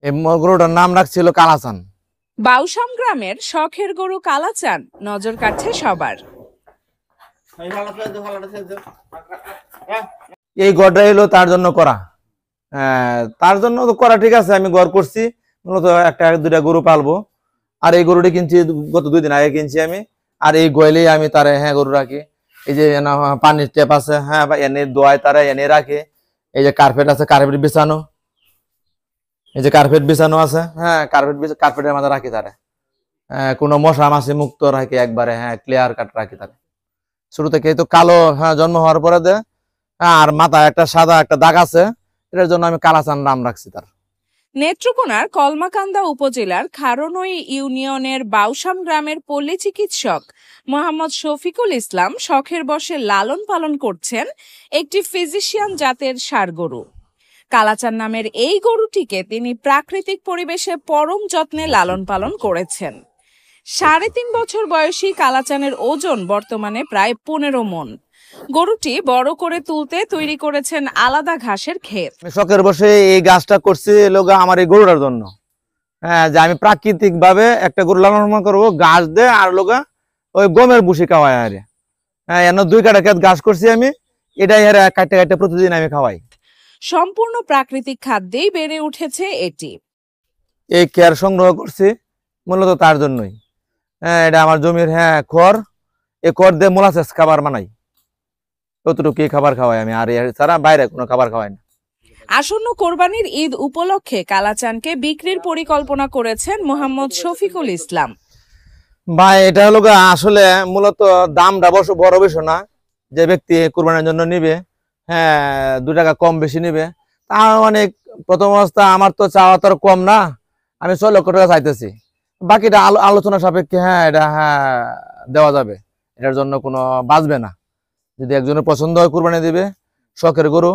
এই গরুটার নাম রাখছিল কালাচান। বাউসাম গ্রামের শখের গরু কালাচান নজর কাটছে সবার। এই গড়টা এলো তার জন্য করা, তার জন্য তো করা, ঠিক আছে। আমি গড় করছি মূলত একটা দুইটা গরু পালবো। আর এই গরুটি কিনছি গত 2 দিন আগে কিনছি আমি। আর এই গোয়ালেই আমি তারে গরু রাখি। এই যে পানির ট্যাপ আছে, বা এনে দোয়ায় তারা এনে রাখে। এই যে কার্পেট আছে, কার্পেট বিছানো, এই যে কার্পেট বিছানো আছে, কার্পেটের মাঝে রাখি তারে। কোনো মশা মাছি মুক্ত রাখি একবারে, ক্লিয়ার কাট রাখি তারে। শুরু থেকে তো কালো জন্ম হওয়ার পরে দে, আর মাথায় একটা সাদা একটা দাগ আছে, এটার জন্য আমি কালাচান নাম রাখছি তার। নেত্রকোনার কলমাকান্দা উপজেলার খারনই ইউনিয়নের বাউসাম গ্রামের পল্লী চিকিৎসক মোহাম্মদ শফিকুল ইসলাম শখের বশে লালন পালন করছেন একটি ফিজিশিয়ান জাতের ষাঁড় গরু। কালাচান নামের এই গরুটিকে তিনি প্রাকৃতিক পরিবেশে পরম যত্নে লালন পালন করেছেন। 3.5 বছর বয়সী কালাচানের ওজন বর্তমানে প্রায় 15 মণ। গরুটি বড় করে তুলতে তৈরি করেছেন আলাদা ঘাসের ক্ষেত। শখের বসে এই গাছটা করছি লোগা আমার এই গরুটার জন্য, যে আমি প্রাকৃতিক ভাবে একটা গরু লালন পালন করবো, ঘাস দে আর লোগা ওই গমের ভুসি খাওয়াই। আরে এনে 2 কাটা ক্ষেত ঘাস করছি আমি, এটাই কাটতে কাটতে প্রতিদিন আমি খাওয়াই। সম্পূর্ণ প্রাকৃতিক খাদ্যেই বেড়ে উঠেছে এটি। এই কেয়ার সংগ্রহ করছি মূলত তার জন্যই। এটা আমার জমির খড়, এই খড় দিয়ে মোলাসেস খাবার বানাই, ততটুকু খাবার খাওয়াই আমি, আর ছাড়া বাইরে কোনো খাবার খাওয়াই না। আসন্ন কোরবানির ঈদ উপলক্ষে কালাচানকে বিক্রির পরিকল্পনা করেছেন মোহাম্মদ শফিকুল ইসলাম। ভাই এটা হলো আসলে মূলত দামটা বড় বেশি না। যে ব্যক্তি কোরবানির জন্য নিবে, 2 টাকা কম বেশি নিবে, তা অনেক। প্রথম অবস্থা আমার তো চাওয়া তো কম না, আমি 6 লক্ষ টাকা চাইতেছি। বাকিটা আলোচনা সাপেক্ষে এটা দেওয়া যাবে, এটার জন্য কোনো বাঁচবে না। যদি একজনের পছন্দ হয় কোরবানি দিবে, শখের গরু,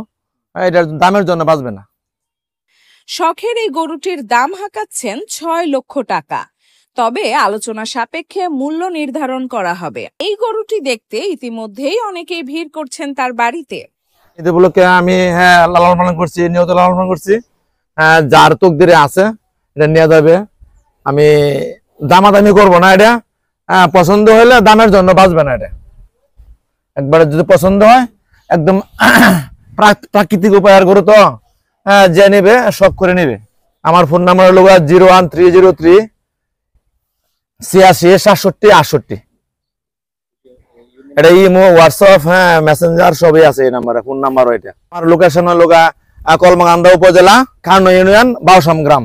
এটার দামের জন্য বাঁচবে না। শখের এই গরুটির দাম হাঁকাচ্ছেন 6 লক্ষ টাকা, তবে আলোচনা সাপেক্ষে মূল্য নির্ধারণ করা হবে। এই গরুটি দেখতে ইতিমধ্যেই অনেকেই ভিড় করছেন তার বাড়িতে। ঈদ উপলক্ষে আমি লালন পালন করছি, নিয়ত লালন পালন করছি। যার তকদিরে আছে এটা নিয়ে যাবে। আমি দামাদামি করবো না, এটা পছন্দ হলে দামের জন্য বাঁচবে না। এটা একবারে যদি পছন্দ হয় একদম প্রাকৃতিক উপায়ের গরু তো যে নেবে শখ করে নেবে। আমার ফোন নাম্বার হলো 01303 86 67 68। এটা ইমো, হোয়াটসঅ্যাপ, মেসেঞ্জার সবই আছে এই নাম্বারে, ফোন নাম্বারও এটা। আমার লোকেশন হলো কলমাকান্দা উপজেলা, খারনই ইউনিয়ন, বাউসাম গ্রাম।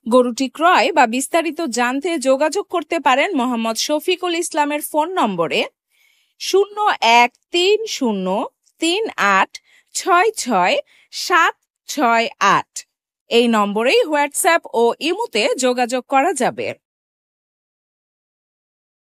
গরুটি ক্রয় বা বিস্তারিত জানতে যোগাযোগ করতে পারেন মোহাম্মদ শফিকুল ইসলামের ফোন নম্বরে 013038666768। এই নম্বরেই হোয়াটসঅ্যাপ ও ইমোতে যোগাযোগ করা যাবে।